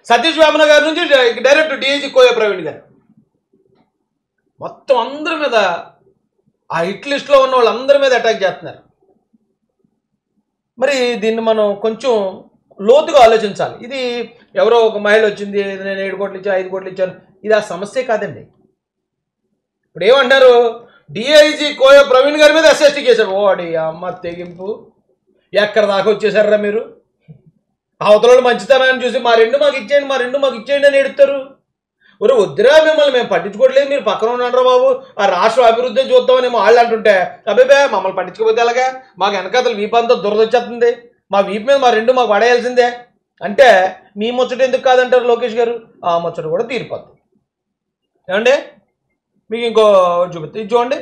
సతీష్ వేమన గారి నుంచి direct DIG కోయ ప్రవీణ్ గారు మొత్తం అందరి మీద ఆ హిట్ లిస్ట్లో ఉన్న వాళ్ళందరి మీద అటాక్ చేస్తున్నారు. మరి దీన్ని మనం కొంచెం లోతుగా ఆలోచించాలి. ఇది ఎవరో ఒక మహిళ వచ్చింది, నేను 7 కోట్లు ఇచ్చాను 5 కోట్లు ఇచ్చాను, ఇది ఆ సమస్యే కాదండి. ఇప్పుడు ఏమంటారు, డిఐజీ కోయ ప్రవీణ్ గారి మీద ఎస్ఎస్టీ కేసారు. ఓడి అమ్మ తెగింపు, ఎక్కడ దాకా వచ్చేసారా మీరు? అవతల మంచితనాన్ని చూసి మా రెండు మాకు ఇచ్చేయండి అని ఎడుతారు. ఒరే వద్దురా, మిమ్మల్ని మేము పట్టించుకోవట్లేదు, మీరు పక్కన ఉన్నారా బాబు, ఆ రాష్ట్ర అభివృద్ధి చూద్దామని వాళ్ళు అంటుంటే అబ్బాయి మమ్మల్ని పట్టించుకోపోతే ఎలాగా, మాకు వెనకాతలు వీపు అంతా దురదొచ్చేస్తుంది, మా వీపు మీద మాకు పడేయాల్సిందే అంటే మీ ముచ్చట ఎందుకు కాదంటారు లోకేష్ గారు. ఆ ముచ్చట కూడా తీరిపోద్ది. ఏమండి మీకు ఇంకో చూపిస్తే ఇది చూడండి,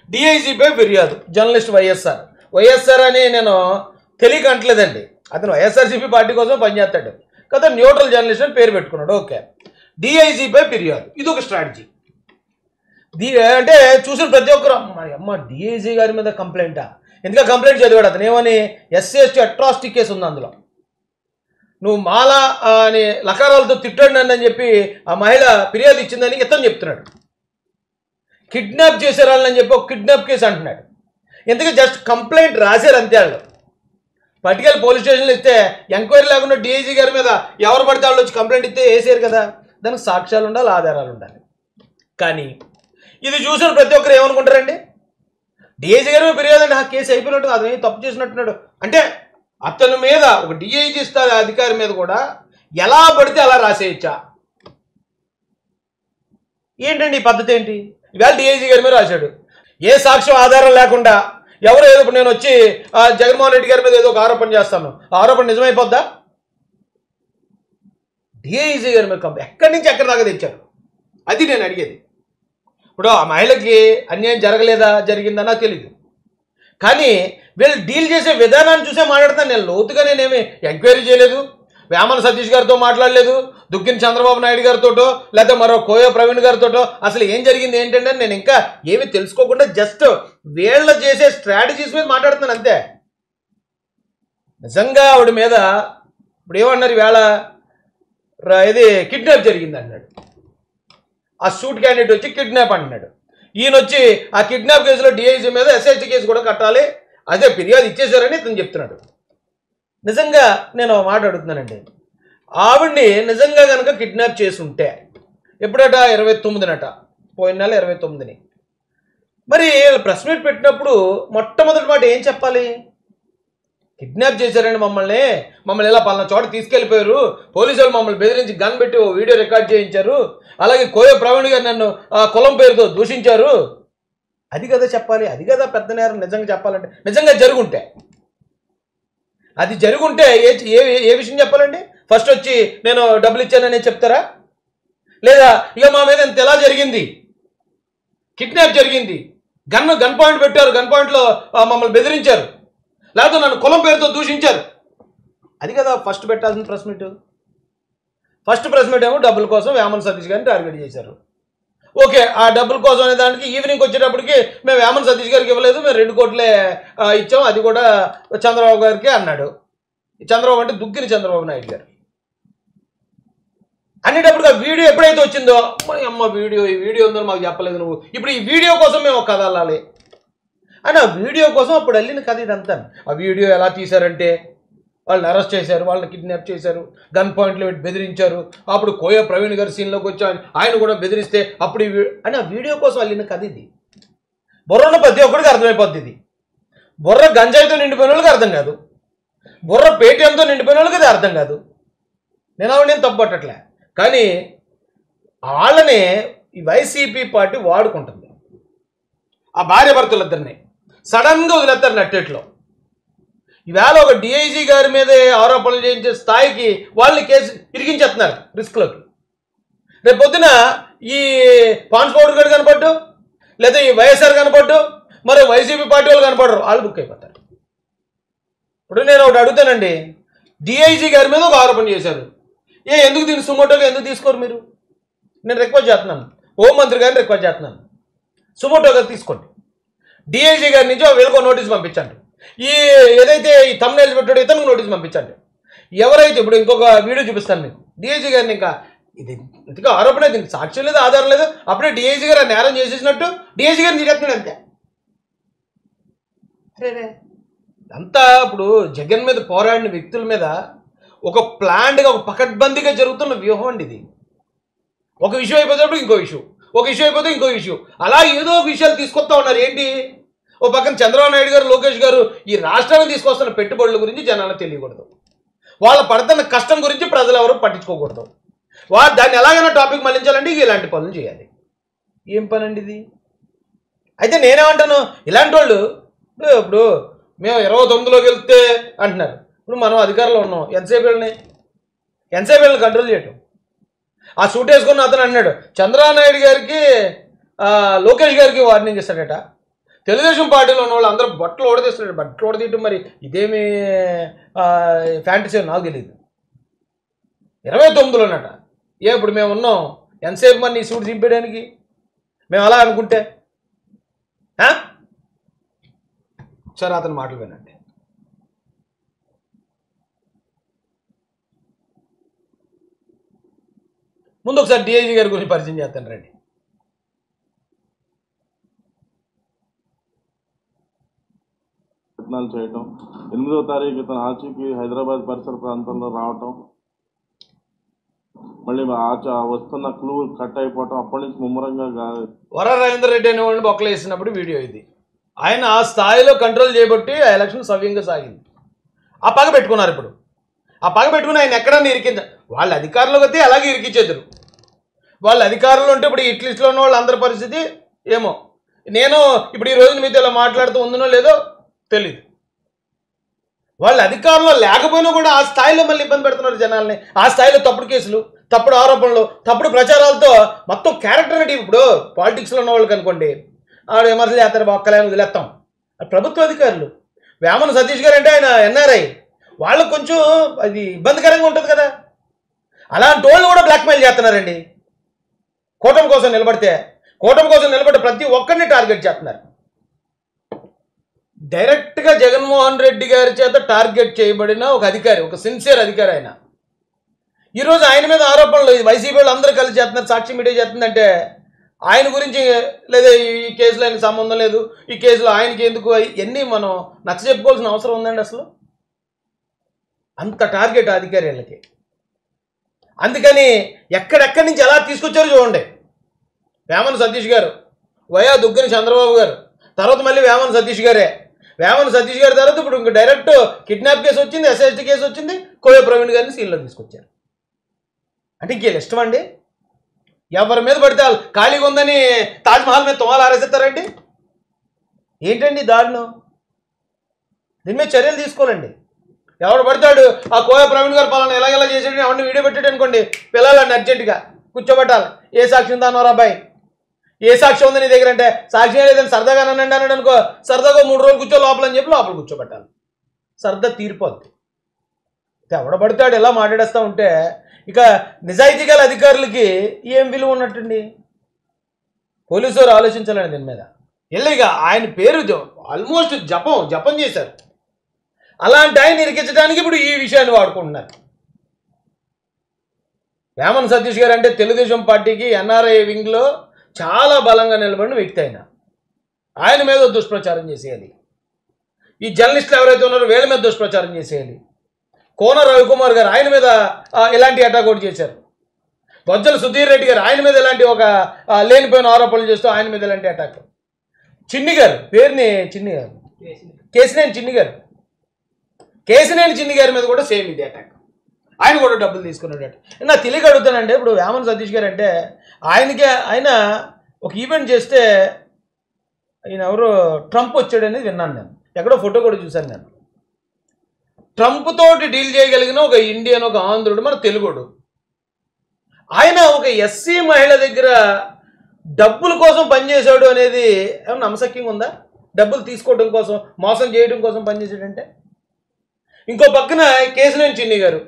డిఐజీపై ఫిర్యాదు జర్నలిస్ట్ వైఎస్ఆర్ అని నేను తెలియక అంటలేదండి, అతను వైఎస్ఆర్సీపీ పార్టీ కోసం పనిచేస్తాడు కదా, న్యూట్రల్ జర్నలిస్ట్ అని పేరు పెట్టుకున్నాడు. ఓకే, డిఐజీపై ఫిర్యాదు, ఇది ఒక స్ట్రాటజీ. అంటే చూసిన ప్రతి ఒక్కరు మరి అమ్మ డిఐజీ గారి మీద కంప్లైంటా, ఎందుకంటే కంప్లైంట్ చదివాడు అతను ఏమని, SC/ST అట్రాసిటీ కేసు ఉంది అందులో, నువ్వు మాలా అని లకారాలతో తిట్టాడు నన్ను అని చెప్పి ఆ మహిళ ఫిర్యాదు ఇచ్చిందని ఇతను చెప్తున్నాడు. కిడ్నాప్ చేశారని చెప్పి ఒక కిడ్నాప్ కేసు అంటున్నాడు. ఎందుకంటే జస్ట్ కంప్లైంట్ రాశారు అంతే. వాళ్ళు పట్టుకెళ్ళి పోలీస్ స్టేషన్లో ఇస్తే ఎంక్వైరీ లేకుండా డిఐజీ గారి మీద ఎవరు పడితే వాళ్ళు వచ్చి కంప్లైంట్ ఇస్తే వేసారు కదా, దానికి సాక్ష్యాలు ఉండాలి, ఆధారాలు ఉండాలి. కానీ ఇది చూసిన ప్రతి ఒక్కరు ఏమనుకుంటారండి, డిఐజీ గారి మీద ఫిర్యాదు అంటే ఆ కేసు అయిపోయినట్టు, అదేమి తప్పు చేసినట్టున్నాడు అంటే అతని మీద ఒక డిఐజీ స్థాయి అధికారి మీద కూడా ఎలా పడితే అలా రాసేయచ్చా? ఏంటండి ఈ పద్ధతి ఏంటి? ఇవాళ డిఐజీ గారి మీద రాశాడు, ఏ సాక్ష్యం ఆధారం లేకుండా ఎవరు ఏదో, నేను వచ్చి జగన్మోహన్ రెడ్డి గారి మీద ఏదో ఒక ఆరోపణ చేస్తాను, ఆ ఆరోపణ నిజమైపోద్దా? డిఐజీ గారి మీద ఎక్కడి నుంచి ఎక్కడి దాకా తెచ్చారు, అది నేను అడిగేది. ఇప్పుడు ఆ మహిళకి అన్యాయం జరగలేదా జరిగిందా నాకు తెలీదు, కానీ వీళ్ళు డీల్ చేసే విధానాన్ని చూసే మాట్లాడతాను. నేను లోతుగా నేనేమి ఎంక్వైరీ చేయలేదు, వేమన సతీష్ గారితో మాట్లాడలేదు, దుగ్గిన చంద్రబాబు నాయుడు గారితోటో లేకపోతే మరో కోయ ప్రవీణ్ గారితోటో అసలు ఏం జరిగింది ఏంటంటే నేను ఇంకా ఏమి తెలుసుకోకుండా జస్ట్ వీళ్ళు చేసే స్ట్రాటజీస్ మీద మాట్లాడుతున్నాను అంతే. నిజంగా ఆవిడ మీద ఇప్పుడు ఏమన్నారు, ఈవేళ ఇది కిడ్నాప్ జరిగింది అన్నాడు, ఆ షూట్ క్యాండిడేట్ వచ్చి కిడ్నాప్ అంటున్నాడు, ఈయన వచ్చి ఆ కిడ్నాప్ కేసులో డిఐజీ మీద SIT కేసు కూడా కట్టాలి, అదే ఫిర్యాదు ఇచ్చేశారని ఇతను చెప్తున్నాడు. నిజంగా నేను మాట అడుగుతున్నానండి, ఆవిడ్ని నిజంగా కనుక కిడ్నాప్ చేసి ఉంటే ఎప్పుడట 29నట, పోయిన నెల 29ని, మరి ప్రెస్ మీట్ పెట్టినప్పుడు మొట్టమొదటి మాట ఏం చెప్పాలి? కిడ్నాప్ చేశారండి మమ్మల్ని ఇలా పలానా చోట తీసుకెళ్ళిపోయారు, పోలీసులు మమ్మల్ని బెదిరించి గన్ పెట్టి ఓ వీడియో రికార్డ్ చేయించారు, అలాగే కోయ ప్రవీణ్ గారు నన్ను కులం పేరుతో దూషించారు, అది కదా చెప్పాలి. అది కదా పెద్ద నేరం నిజంగా చెప్పాలంటే. నిజంగా జరుగుంటే, అది జరుగుంటే ఏ విషయం చెప్పాలండి? ఫస్ట్ వచ్చి నేను డబ్బులు ఇచ్చానని చెప్తారా? లేదా ఇక మా మీద ఇంత ఎలా జరిగింది, కిడ్నాప్ జరిగింది, గన్ పాయింట్ పెట్టారు, గన్ పాయింట్లో మమ్మల్ని బెదిరించారు, లేకపోతే నన్ను కులం పేరుతో దూషించారు, అది కదా ఫస్ట్ పెట్టాల్సిన press meet. First press meet ఏమో డబ్బుల కోసం వేమన సతీష్ గారిని టార్గెట్ చేశారు. ఓకే, ఆ డబ్బుల కోసం అనే దానికి ఈవినింగ్ వచ్చేటప్పటికి మేము వేమన సతీష్ గారికి ఇవ్వలేదు, మేము 2 కోట్లే ఇచ్చాం, అది కూడా చంద్రబాబు గారికి అన్నాడు. చంద్రబాబు అంటే దుగ్గిన చంద్రబాబు నాయుడు గారు అనేటప్పుడు ఆ వీడియో ఎప్పుడైతే వచ్చిందో అమ్మ ఈ వీడియో ఉందో మాకు చెప్పలేదు నువ్వు, ఇప్పుడు ఈ వీడియో కోసం మేము ఒక కథ అల్లాలి అని ఆ వీడియో కోసం అప్పుడు వెళ్ళిన కథ ఇదంతా. ఆ వీడియో ఎలా తీశారంటే వాళ్ళని అరెస్ట్ చేశారు, వాళ్ళని కిడ్నాప్ చేశారు, గన్ పాయింట్లో బెదిరించారు, అప్పుడు కోయ ప్రవీణ్ గారి సీన్లోకి వచ్చి ఆయన కూడా బెదిరిస్తే అప్పుడు అని ఆ వీడియో కోసం వెళ్ళిన కథ ఇది. బుర్రన్న ప్రతి ఒక్కడికి అర్థమైపోద్ది ఇది. బుర్ర గంజాయితో నిండిపోయిన వాళ్ళకి అర్థం కాదు, బుర్ర పేటీఎంతో నిండిపోయిన వాళ్ళకి అది అర్థం కాదు. నేను తప్పు పట్టట్లే, కానీ వాళ్ళని ఈ వైసీపీ పార్టీ వాడుకుంటుంది. ఆ భార్య భర్తలిద్దరిని సడన్గా వదిలేస్తారు నట్టేట్లో. ఈవేళ ఒక డిఐజీ గారి మీదే ఆరోపణలు చేయించే స్థాయికి వాళ్ళని కేసు ఇరిగించేస్తున్నారు రిస్క్లోకి. రేపు పొద్దున ఈ పాన్స్ పౌడర్ గారు కనపడ్డు, లేదా ఈ వైఎస్ఆర్ కనపడ్డు, మరి వైసీపీ పార్టీ వాళ్ళు కనపడరు, వాళ్ళు బుక్ అయిపోతారు. ఇప్పుడు నేను ఒకటి అడుగుతానండి, డిఐజీ గారి మీద ఒక ఆరోపణ చేశారు, ఎందుకు దీన్ని సుమోటోగా ఎందుకు తీసుకోరు మీరు? నేను రిక్వెస్ట్ చేస్తున్నాను, హోంమంత్రి గారిని రిక్వెస్ట్ చేస్తున్నాను, సుమోటోగా తీసుకోండి. డిఐజీ గారి నుంచి వీళ్ళకో నోటీస్ పంపించండి, ఏదైతే ఈ థంబ్నెయిల్స్ పెట్టాడో ఇతనికి నోటీస్ పంపించండి. ఎవరైతే ఇప్పుడు ఇంకొక వీడియో చూపిస్తాను మీకు, డిఐజీ గారిని ఇంకా ఇది ఇంతగా ఆరోపణ దీనికి సాక్ష్యం లేదు, ఆధారం లేదు, అప్పుడే డిఐజీ గారు నేరం చేసేసినట్టు డిఐజీ గారిని తిరుగుతున్నాడు అంతే. సరే అంతా ఇప్పుడు జగన్ మీద పోరాడిన వ్యక్తుల మీద ఒక ప్లాన్డ్గా ఒక పకడ్బందీగా జరుగుతున్న వ్యూహం అండి ఇది. ఒక విషయం అయిపోతే ఇంకో ఇష్యూ, ఒక ఇష్యూ అయిపోతే ఇంకో ఇష్యూ, అలా ఏదో ఒక విషయాలు తీసుకొస్తా ఉన్నారు. ఏంటి, ఓ పక్కన చంద్రబాబు నాయుడు గారు, లోకేష్ గారు ఈ రాష్ట్రానికి తీసుకొస్తున్న పెట్టుబడుల గురించి జనాలకు తెలియకూడదు, వాళ్ళ పడుతున్న కష్టం గురించి ప్రజలు ఎవరు పట్టించుకోకూడదు, వాళ్ళు దాన్ని ఎలాగైనా టాపిక్ మళ్ళించాలంటే ఇలాంటి పనులు చేయాలి. ఏం పని అండి ఇది? అయితే నేనేమంటాను, ఇలాంటి వాళ్ళు ఇప్పుడు మేము 29లోకి వెళ్తే అంటున్నారు, ఇప్పుడు మనం అధికారంలో ఉన్నాం, ఎంతసేపు వీళ్ళని కంట్రోల్ చేయటం. ఆ సూట్ వేసుకున్న అతను అన్నాడు చంద్రబాబు నాయుడు గారికి లోకేష్ గారికి వార్నింగ్ ఇస్తాడట, తెలుగుదేశం పార్టీలో ఉన్న వాళ్ళు అందరూ బట్టలు ఓడదీస్తున్నాడు. బట్టలు ఓడదీయటం మరి ఇదేమి ఫ్యాంటసీ నాకు తెలియదు. 29లోనట. ఇప్పుడు మేము ఉన్నాం ఎంతసేపు మరి నీ సూట్ దింపేయడానికి, మేము అలా అనుకుంటే. సరే అతను మాటలు వినండి. ముందు ఒకసారి డిఐజీ గారి గురించి పరిచయం చేస్తాను రండి. ప్రయత్నాలు చేయటం, 8వ తారీఖు ఇతను ఆచూకీ హైదరాబాద్ పరిసర ప్రాంతంలో రావటం, మళ్ళీ వస్తున్న క్లూ కట్ అయిపోవటం, అప్పటి నుంచి ముమ్మరంగా వర రవీందర్ రెడ్డి అనేవాడిని బొక్కలు వేసినప్పుడు వీడియో ఇది. ఆయన ఆ స్థాయిలో కంట్రోల్ చేయబట్టి ఆ ఎలక్షన్ సవ్యంగా సాగింది. ఆ పగ పెట్టుకున్నారు. ఇప్పుడు ఆ పగ పెట్టుకుని ఆయన ఎక్కడన్నా ఇరికించారు. వాళ్ళ అధికారంలోకి వస్తే అలాగే ఇరికించేద్దరు. వాళ్ళ అధికారంలో ఉంటే ఇప్పుడు ఇట్ లిస్ట్లో ఉన్న వాళ్ళ అందరి పరిస్థితి ఏమో. నేను ఇప్పుడు ఈ రోజున మీతో ఇలా మాట్లాడుతూ ఉందనో లేదో తెలీదు. వాళ్ళ అధికారంలో లేకపోయినా కూడా ఆ స్థాయిలో మళ్ళీ ఇబ్బంది పెడుతున్నారు జనాల్ని. ఆ స్థాయిలో తప్పుడు కేసులు, తప్పుడు ఆరోపణలు, తప్పుడు ప్రచారాలతో మొత్తం క్యారెక్టర్ అంటే ఇప్పుడు పాలిటిక్స్లో ఉన్న వాళ్ళకి అనుకోండి, ఆవిడ విమర్శలు చేస్తారు, ఒక్కలేని వదిలేస్తాం. ప్రభుత్వ అధికారులు, వేమన సతీష్ గారు అంటే ఆయన ఎన్ఆర్ఐ, వాళ్ళకు కొంచెం అది ఇబ్బందికరంగా ఉంటుంది కదా. అలాంటి వాళ్ళు కూడా బ్లాక్మెయిల్ చేస్తున్నారండి. కూటమి కోసం నిలబడితే ప్రతి ఒక్కరిని టార్గెట్ చేస్తున్నారు. డైరెక్ట్గా జగన్మోహన్ రెడ్డి గారి చేత టార్గెట్ చేయబడిన ఒక అధికారి, ఒక సిన్సియర్ అధికారి ఆయన. ఈరోజు ఆయన మీద ఆరోపణలు వైసీపీ వాళ్ళు అందరూ కలిసి చేస్తున్నారు, సాక్షి మీడియా చేస్తుందంటే ఆయన గురించి లేదా ఈ కేసులో ఆయనకు సంబంధం లేదు, ఈ కేసులో ఆయనకి ఎందుకు, ఇవన్నీ మనం నచ్చ చెప్పుకోవాల్సిన అవసరం ఉందండి అసలు? అంత టార్గెట్ అధికారి వీళ్ళకి. అందుకని ఎక్కడెక్కడి నుంచి ఎలా తీసుకొచ్చారో చూడండి. వేమన సతీష్ గారు, వయా దుగ్గని చంద్రబాబు గారు, తర్వాత మళ్ళీ వేమన సతీష్ గారే. వేమన సతీష్ గారి తర్వాత ఇప్పుడు ఇంకా డైరెక్ట్ కిడ్నాప్ కేసు వచ్చింది, ఎస్ఎస్టీ కేసు వచ్చింది, కోయ ప్రవీణ్ గారిని సీన్లో తీసుకొచ్చారు. అంటే ఇంకేం ఇష్టం అండి? ఎవరి మీద పడితే ఖాళీగా ఉందని తాజ్మహల్ మీద తుమ్మాలు ఆరేసేస్తారండి? ఏంటండి దారుణం? దీని మీద చర్యలు తీసుకోవాలండి. ఎవడు పడతాడు ఆ కోయ ప్రవీణ్ గారు పలానా ఎలా చేసాడు ఎవరిని వీడియో పెట్టాడు అనుకోండి, పిల్లలని అర్జెంటుగా కూర్చోబెట్టాలి. ఏ సాక్షి ఉందా అన్నారు అబ్బాయి, ఏ సాక్షి ఉంది నీ దగ్గర అంటే, సాక్షి లేదని సరదాగా అనండి అన్నాడు అనుకో, సరదాగా 3 రోజులు కూర్చో లోపలని చెప్పి లోపల కూర్చోబెట్టాలి. సరదా తీరిపోద్ది. ఎవడ పడతాడు ఎలా మాట్లాడేస్తూ ఉంటే ఇక నిజాయితీ గల అధికారులకి ఏం విలువ ఉన్నట్టండి? పోలీసు వారు ఆలోచించాలండి దీని మీద. ఇక ఆయన పేరు ఆల్మోస్ట్ జపం చేశారు. అలాంటి ఆయన ఇరికించడానికి ఇప్పుడు ఈ విషయాన్ని వాడుకుంటున్నారు. వేమన సతీష్ గారు అంటే తెలుగుదేశం పార్టీకి ఎన్ఆర్ఐ వింగ్లో చాలా బలంగా నిలబడిన వ్యక్తి. ఆయన మీద దుష్ప్రచారం చేసేయాలి. ఈ జర్నలిస్టులు ఎవరైతే ఉన్నారో వీళ్ళ మీద దుష్ప్రచారం చేసేయాలి. కోన రవికుమార్ గారు ఆయన మీద ఇలాంటి అటాక్ ఒకటి చేశారు. బొజ్జల సుధీర్ రెడ్డి గారు ఆయన మీద ఇలాంటి ఒక లేనిపోయిన ఆరోపణలు చేస్తూ ఆయన మీద ఇలాంటి అటాక్. చిన్ని గారు, పేరుని చిన్ని గారు, కేసినేని చిన్ని గారి మీద కూడా సేమ్ ఇది అటాక్. ఆయన కూడా డబ్బులు తీసుకున్నాడు. నా తెలియక అడుగుతానంటే, ఇప్పుడు వేమన సతీష్ గారు అంటే ఆయన ఒక ఈవెంట్ చేస్తే ఆయన ఎవరో ట్రంప్ వచ్చాడనేది విన్నాను నేను, ఎక్కడో ఫోటో కూడా చూశాను నేను. ట్రంప్ తోటి డీల్ చేయగలిగిన ఒక ఇండియన్, ఒక ఆంధ్రుడు, మన తెలుగుడు. ఆయన ఒక ఎస్సీ మహిళ దగ్గర డబ్బుల కోసం పనిచేశాడు అనేది ఏమన్నా నమ్మశక్యంగా ఉందా? డబ్బులు తీసుకోవడం కోసం, మోసం చేయడం కోసం పనిచేసాడంటే. ఇంకో పక్కన కేసినేని చిన్ని గారు,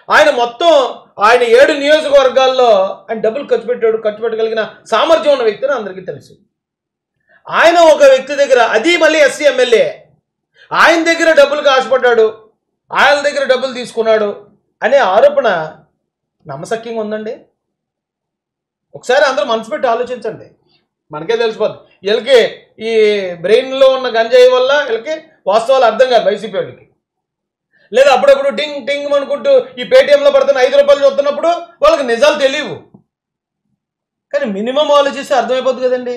ఆయన మొత్తం 7 నియోజకవర్గాల్లో ఆయన డబ్బులు ఖర్చు పెట్టగలిగిన సామర్థ్యం ఉన్న వ్యక్తిని అందరికీ తెలుసు. ఆయన ఒక వ్యక్తి దగ్గర, అది మళ్ళీ ఎస్సీ ఎమ్మెల్యే, ఆయన దగ్గర డబ్బులకు ఆశపడ్డాడు, ఆయన దగ్గర డబ్బులు తీసుకున్నాడు అనే ఆరోపణ నమ్మశక్యంగా ఉందండి? ఒకసారి అందరూ మనసు పెట్టి ఆలోచించండి, మనకే తెలిసిపోద్ది. వీళ్ళకి ఈ బ్రెయిన్లో ఉన్న గంజాయి వల్ల వీళ్ళకి వాస్తవాలు అర్థం కాదు వైసీపీ వాళ్ళకి. లేదా అప్పుడప్పుడు టింగ్ టింగ్ అనుకుంటూ ఈ పేటీఎంలో పడుతున్న 5 రూపాయలు చూస్తున్నప్పుడు వాళ్ళకి నిజాలు తెలియవు. కానీ మినిమం ఆలోచిస్తే అర్థమైపోద్ది కదండి.